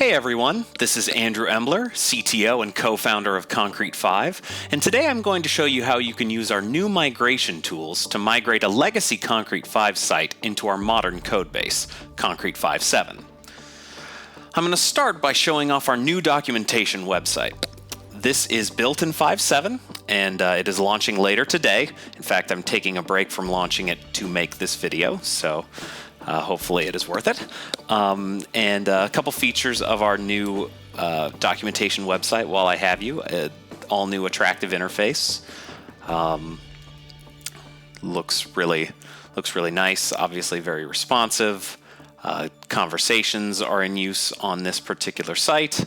Hey everyone, this is Andrew Embler, CTO and co-founder of Concrete5, and today I'm going to show you how you can use our new migration tools to migrate a legacy Concrete5 site into our modern codebase, Concrete5 7. I'm going to start by showing off our new documentation website. This is built in 5.7 and it is launching later today. In fact, I'm taking a break from launching it to make this video, so hopefully it is worth it. And a couple features of our new documentation website while I have you. All new attractive interface. Looks really nice, obviously very responsive. Conversations are in use on this particular site.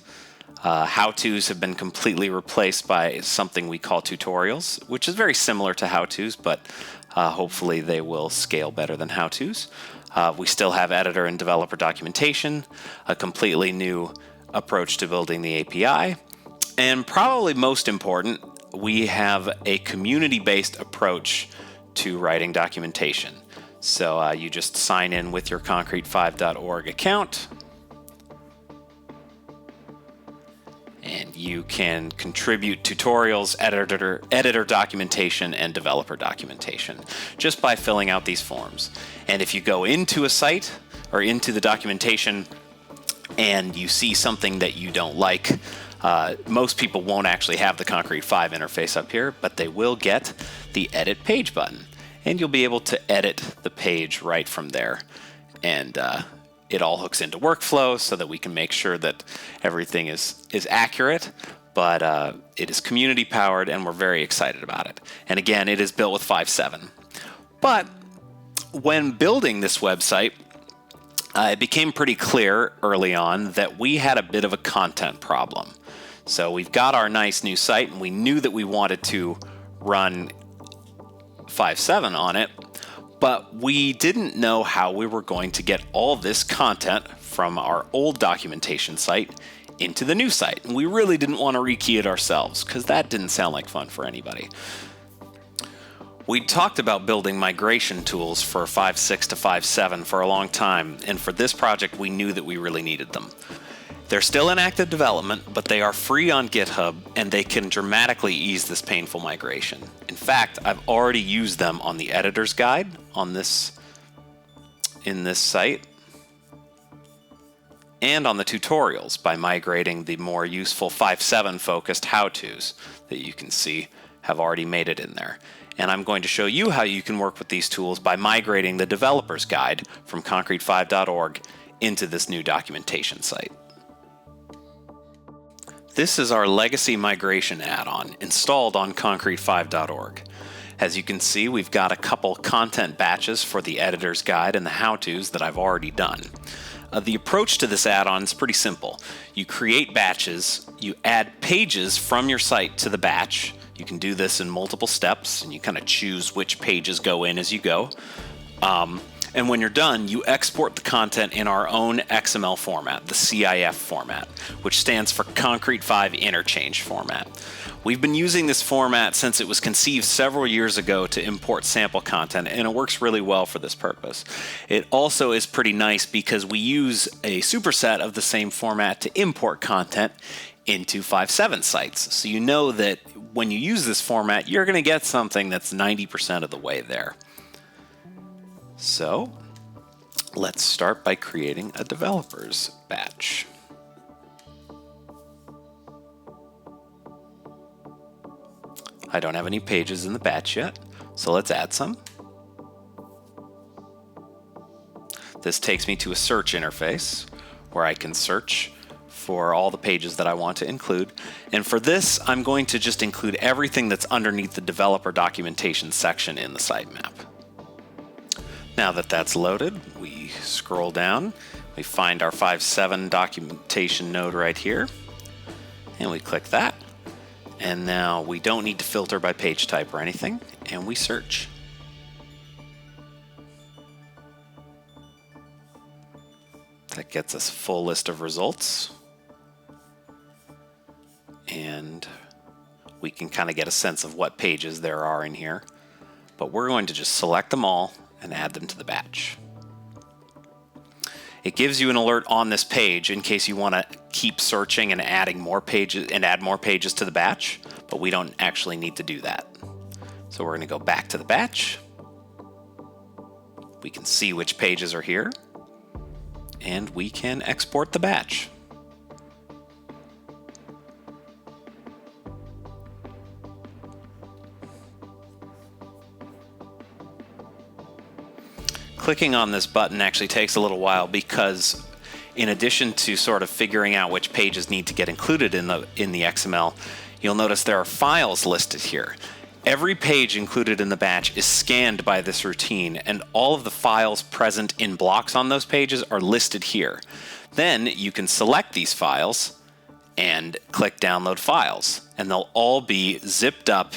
How-tos have been completely replaced by something we call tutorials, which is very similar to how-tos, but hopefully they will scale better than how-tos. We still have editor and developer documentation, a completely new approach to building the API, and probably most important, we have a community-based approach to writing documentation. So you just sign in with your concrete5.org account, and you can contribute tutorials, editor documentation, and developer documentation just by filling out these forms. And if you go into a site or into the documentation and you see something that you don't like, most people won't actually have the Concrete5 interface up here, but they will get the Edit Page button. And you'll be able to edit the page right from there. And it all hooks into workflow so that we can make sure that everything is accurate, but it is community powered and we're very excited about it. And again, it is built with 5.7. But when building this website, it became pretty clear early on that we had a bit of a content problem. So we've got our nice new site and we knew that we wanted to run 5.7 on it, but we didn't know how we were going to get all this content from our old documentation site into the new site. And we really didn't want to rekey it ourselves because that didn't sound like fun for anybody. We talked about building migration tools for 5.6 to 5.7 for a long time, and for this project we knew that we really needed them. They're still in active development, but they are free on GitHub and they can dramatically ease this painful migration. In fact, I've already used them on the editor's guide in this site and on the tutorials by migrating the more useful 5.7 focused how-tos that you can see have already made it in there. And I'm going to show you how you can work with these tools by migrating the developer's guide from concrete5.org into this new documentation site. This is our legacy migration add-on installed on concrete5.org. As you can see, we've got a couple content batches for the editor's guide and the how-tos that I've already done. The approach to this add-on is pretty simple. You create batches, you add pages from your site to the batch. You can do this in multiple steps, and you kind of choose which pages go in as you go. And when you're done, you export the content in our own XML format, the CIF format, which stands for Concrete5 Interchange Format. We've been using this format since it was conceived several years ago to import sample content, and it works really well for this purpose. It also is pretty nice because we use a superset of the same format to import content into 5.7 sites. So you know that when you use this format, you're going to get something that's 90% of the way there. So let's start by creating a developer's batch. I don't have any pages in the batch yet, so let's add some. This takes me to a search interface where I can search for all the pages that I want to include. And for this, I'm going to just include everything that's underneath the developer documentation section in the sitemap. Now that that's loaded, we scroll down, we find our 5.7 documentation node right here, and we click that. And now we don't need to filter by page type or anything, and we search. That gets us a full list of results. And we can kind of get a sense of what pages there are in here. But we're going to just select them all and add them to the batch. It gives you an alert on this page in case you want to keep searching and adding more pages and add more pages to the batch, but we don't actually need to do that. So we're going to go back to the batch. We can see which pages are here, and we can export the batch. Clicking on this button actually takes a little while because in addition to sort of figuring out which pages need to get included in the XML, you'll notice there are files listed here. Every page included in the batch is scanned by this routine, and all of the files present in blocks on those pages are listed here. Then you can select these files and click Download Files, and they'll all be zipped up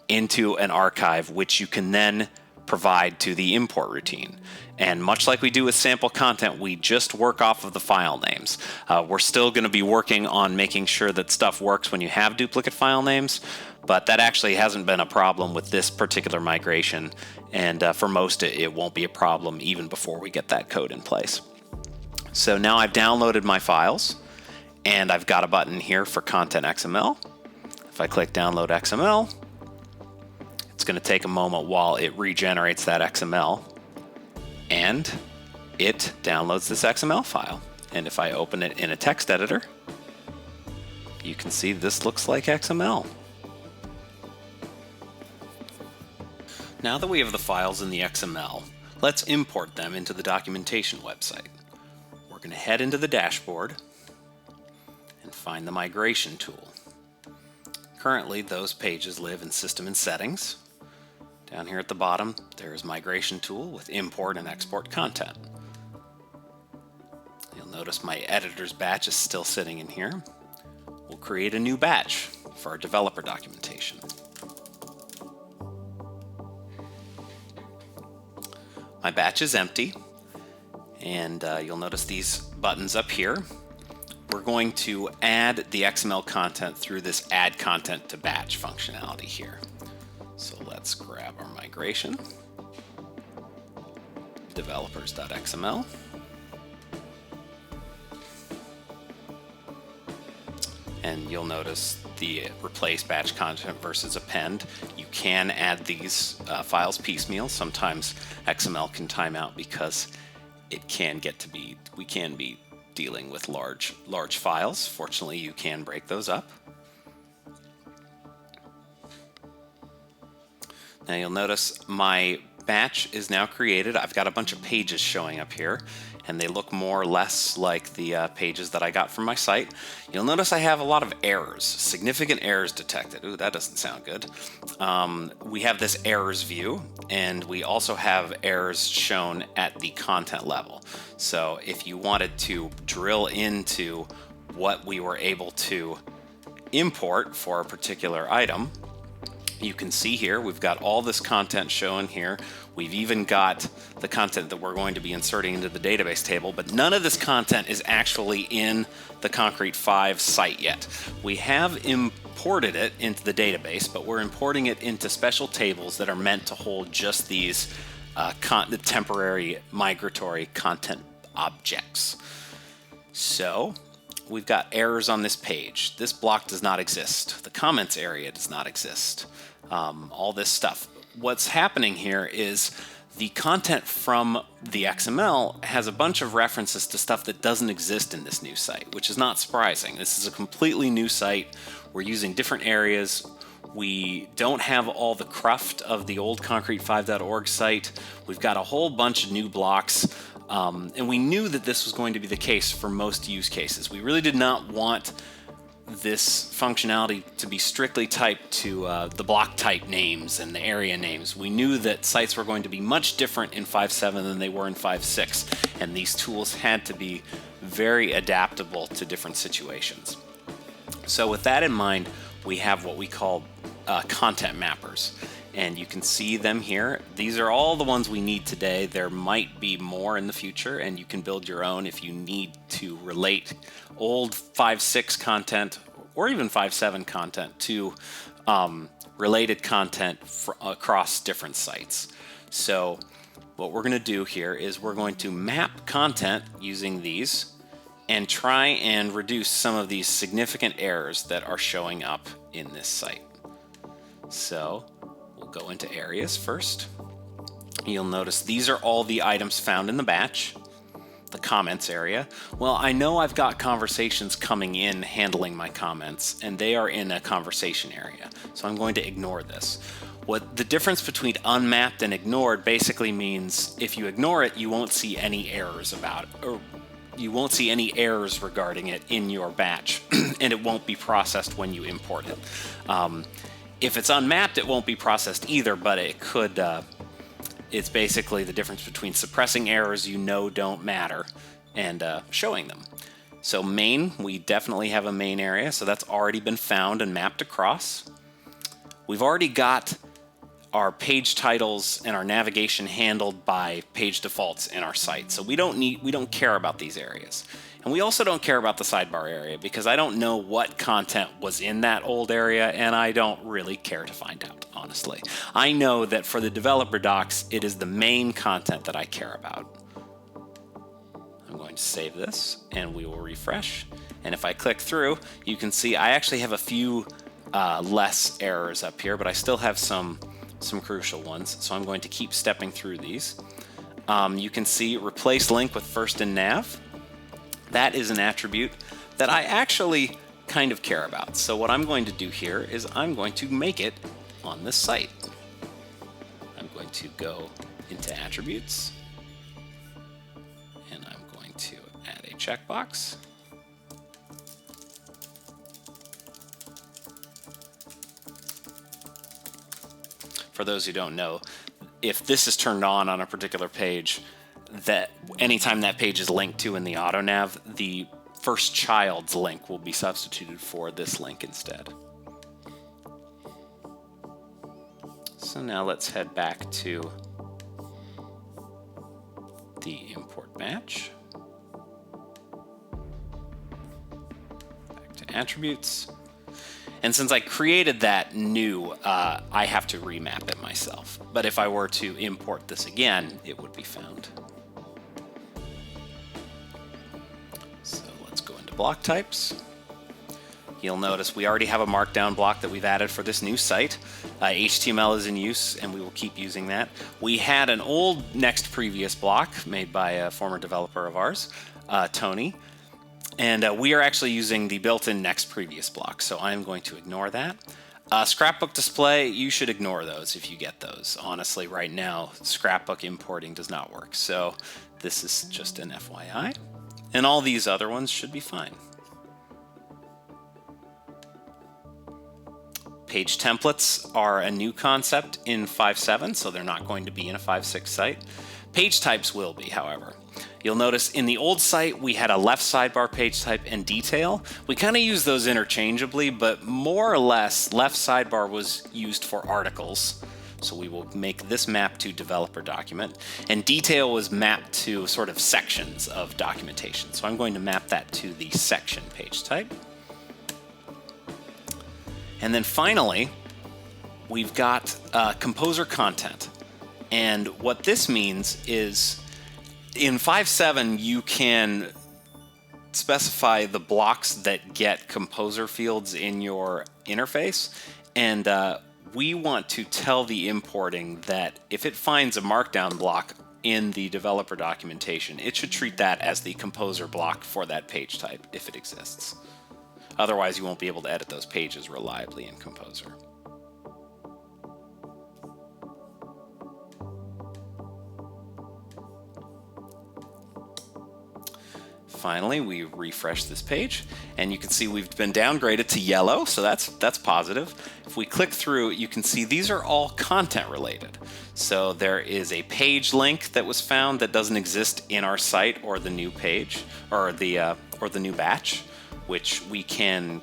into an archive, which you can then provide to the import routine. And much like we do with sample content, we just work off of the file names. We're still going to be working on making sure that stuff works when you have duplicate file names, but that actually hasn't been a problem with this particular migration, and for most it won't be a problem even before we get that code in place. So now I've downloaded my files, and I've got a button here for Content XML. If I click Download XML, it's going to take a moment while it regenerates that XML, and it downloads this XML file. And if I open it in a text editor, you can see this looks like XML. Now that we have the files in the XML, let's import them into the documentation website. We're going to head into the dashboard and find the migration tool. Currently, those pages live in System and Settings. Down here at the bottom, there's Migration Tool with Import and Export Content. You'll notice my editor's batch is still sitting in here. We'll create a new batch for our developer documentation. My batch is empty, and you'll notice these buttons up here. We're going to add the XML content through this Add Content to Batch functionality here. So let's grab our migration, developers.xml, and you'll notice the replace batch content versus append. You can add these files piecemeal. Sometimes XML can time out because it can get to be, we can be dealing with large files. Fortunately, you can break those up. Now you'll notice my batch is now created. I've got a bunch of pages showing up here, and they look more or less like the pages that I got from my site. You'll notice I have a lot of errors, significant errors detected. Ooh, that doesn't sound good. We have this errors view, and we also have errors shown at the content level. So if you wanted to drill into what we were able to import for a particular item, you can see here we've got all this content shown here. We've even got the content that we're going to be inserting into the database table, but none of this content is actually in the concrete5 site yet. We have imported it into the database, but we're importing it into special tables that are meant to hold just these temporary migratory content objects. So we've got errors on this page. This block does not exist. The comments area does not exist. All this stuff. What's happening here is the content from the XML has a bunch of references to stuff that doesn't exist in this new site, which is not surprising. This is a completely new site. We're using different areas. We don't have all the cruft of the old concrete5.org site. We've got a whole bunch of new blocks. And we knew that this was going to be the case for most use cases. We really did not want this functionality to be strictly typed to the block type names and the area names. We knew that sites were going to be much different in 5.7 than they were in 5.6, and these tools had to be very adaptable to different situations. So with that in mind, we have what we call content mappers. And you can see them here. These are all the ones we need today. There might be more in the future, and you can build your own if you need to relate old 5.6 content or even 5.7 content to related content across different sites. So what we're going to do here is we're going to map content using these and try and reduce some of these significant errors that are showing up in this site. So we'll go into areas first. You'll notice these are all the items found in the batch. The comments area. Well, I know I've got conversations coming in handling my comments, and they are in a conversation area. So I'm going to ignore this. What the difference between unmapped and ignored basically means if you ignore it, you won't see any errors about it, or you won't see any errors regarding it in your batch, and it won't be processed when you import it. If it's unmapped, it won't be processed either, but it could. It's basically the difference between suppressing errors you know don't matter and showing them. So main, we definitely have a main area, so that's already been found and mapped across. We've already got our page titles and our navigation handled by page defaults in our site, so we don't care about these areas. And we also don't care about the sidebar area because I don't know what content was in that old area, and I don't really care to find out, honestly. I know that for the developer docs, it is the main content that I care about. I'm going to save this, and we will refresh. And if I click through, you can see I actually have a few less errors up here, but I still have some crucial ones, so I'm going to keep stepping through these. You can see replace link with first in nav. That is an attribute that I actually kind of care about. So what I'm going to do here is I'm going to make it on this site. I'm going to go into attributes, and I'm going to add a checkbox. For those who don't know, if this is turned on a particular page, that anytime that page is linked to in the auto nav, the first child's link will be substituted for this link instead. So now let's head back to the import batch. Back to attributes. And since I created that new, I have to remap it myself. But if I were to import this again, it would be found. So let's go into block types. You'll notice we already have a markdown block that we've added for this new site. HTML is in use, and we will keep using that. We had an old next previous block made by a former developer of ours, Tony. And we are actually using the built-in next previous block, so I'm going to ignore that. Scrapbook display, you should ignore those if you get those. Honestly, right now, scrapbook importing does not work, so this is just an FYI. And all these other ones should be fine. Page templates are a new concept in 5.7, so they're not going to be in a 5.6 site. Page types will be, however. You'll notice in the old site, we had a left sidebar page type and detail. We kind of use those interchangeably, but more or less, left sidebar was used for articles. So we will make this map to developer document. And detail was mapped to sort of sections of documentation. So I'm going to map that to the section page type. And then finally, we've got composer content. And what this means is in 5.7, you can specify the blocks that get composer fields in your interface. And we want to tell the importing that if it finds a markdown block in the developer documentation, it should treat that as the composer block for that page type if it exists. Otherwise, you won't be able to edit those pages reliably in Composer. Finally, we refresh this page, and you can see we've been downgraded to yellow, so that's positive. If we click through, you can see these are all content related. So there is a page link that was found that doesn't exist in our site or the new page or the new batch, which we can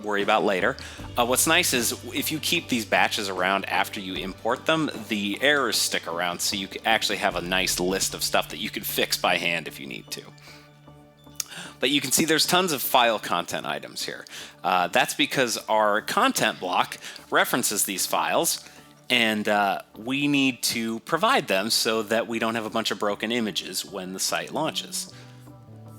worry about later. What's nice is if you keep these batches around after you import them, the errors stick around, so you actually have a nice list of stuff that you can fix by hand if you need to. But you can see there's tons of file content items here. That's because our content block references these files, And we need to provide them so that we don't have a bunch of broken images when the site launches.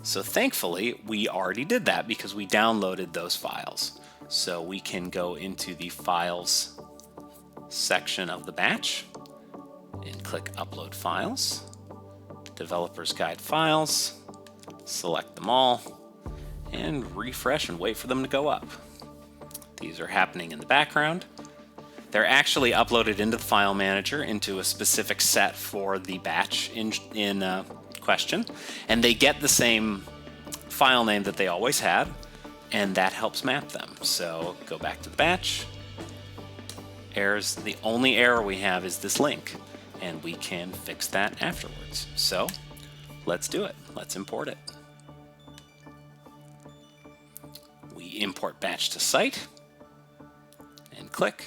So thankfully, we already did that because we downloaded those files. So we can go into the Files section of the batch and click Upload Files, Developer's Guide Files, select them all, and refresh and wait for them to go up. These are happening in the background. They're actually uploaded into the file manager into a specific set for the batch in question, and they get the same file name that they always had, and that helps map them. So go back to the batch. Errors, the only error we have is this link, and we can fix that afterwards. So let's do it. Let's import it. We import batch to site and click.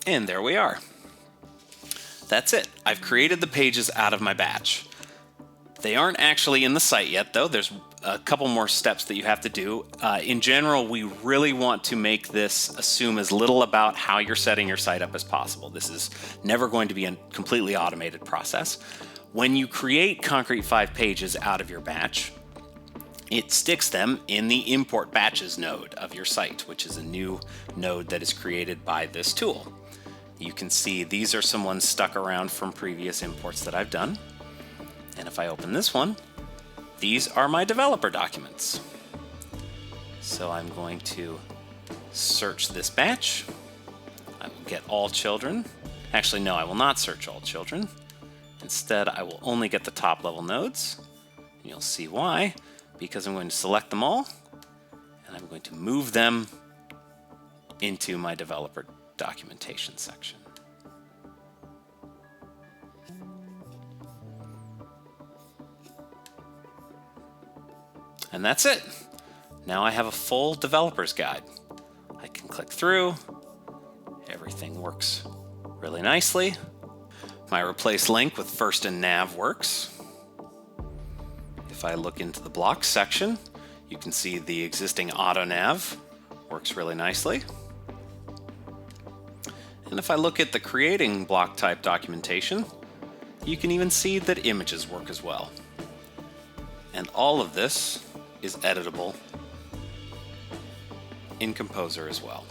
And there we are. That's it. I've created the pages out of my batch. They aren't actually in the site yet, though. There's a couple more steps that you have to do. In general, we really want to make this assume as little about how you're setting your site up as possible. This is never going to be a completely automated process. When you create concrete5 pages out of your batch, it sticks them in the import batches node of your site, which is a new node that is created by this tool. You can see these are some ones stuck around from previous imports that I've done. And if I open this one, these are my developer documents. So I'm going to search this batch. I will get all children. Actually, no, I will not search all children. Instead, I will only get the top level nodes. And you'll see why, because I'm going to select them all, and I'm going to move them into my developer documentation section. And that's it. Now I have a full developer's guide. I can click through. Everything works really nicely. My replace link with first and nav works. If I look into the blocks section, you can see the existing auto nav works really nicely. And if I look at the creating block type documentation, you can even see that images work as well. And all of this is editable in Composer as well.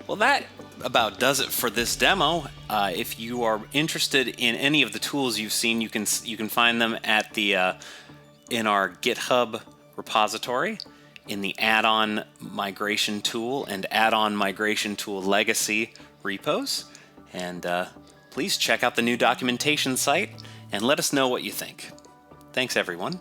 Well, that about does it for this demo. If you are interested in any of the tools you've seen, you can find them at the in our GitHub repository, in the add-on migration tool and add-on migration tool legacy repos. And please check out the new documentation site and let us know what you think. Thanks, everyone.